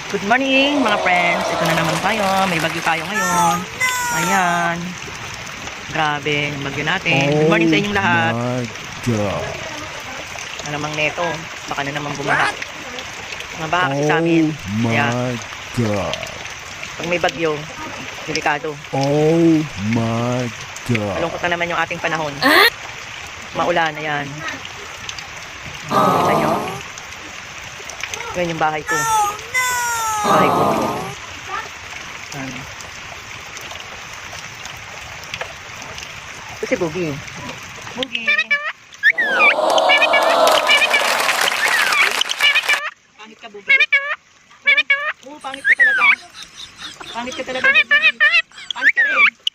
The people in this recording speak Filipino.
Good morning mga friends. Ito na naman tayo. May bagyo tayo ngayon. Ayan. Grabe yung bagyo natin. Good morning sa inyong lahat. My God. Ano namang neto. Baka na naman bumaha. Mabaha kasi sa amin. My Ayan. God. Pag may bagyo, delikado. Oh my God. Malungkot na naman yung ating panahon. Maulan. Ayan. Kita nyo? Yan yung bahay ko. Bahay ko. Ayan. Ito si Boogie. Boogie. Pangit ka, Boogie. Oo, pangit ka talaga. Pangit ka talaga. Pangit ka rin.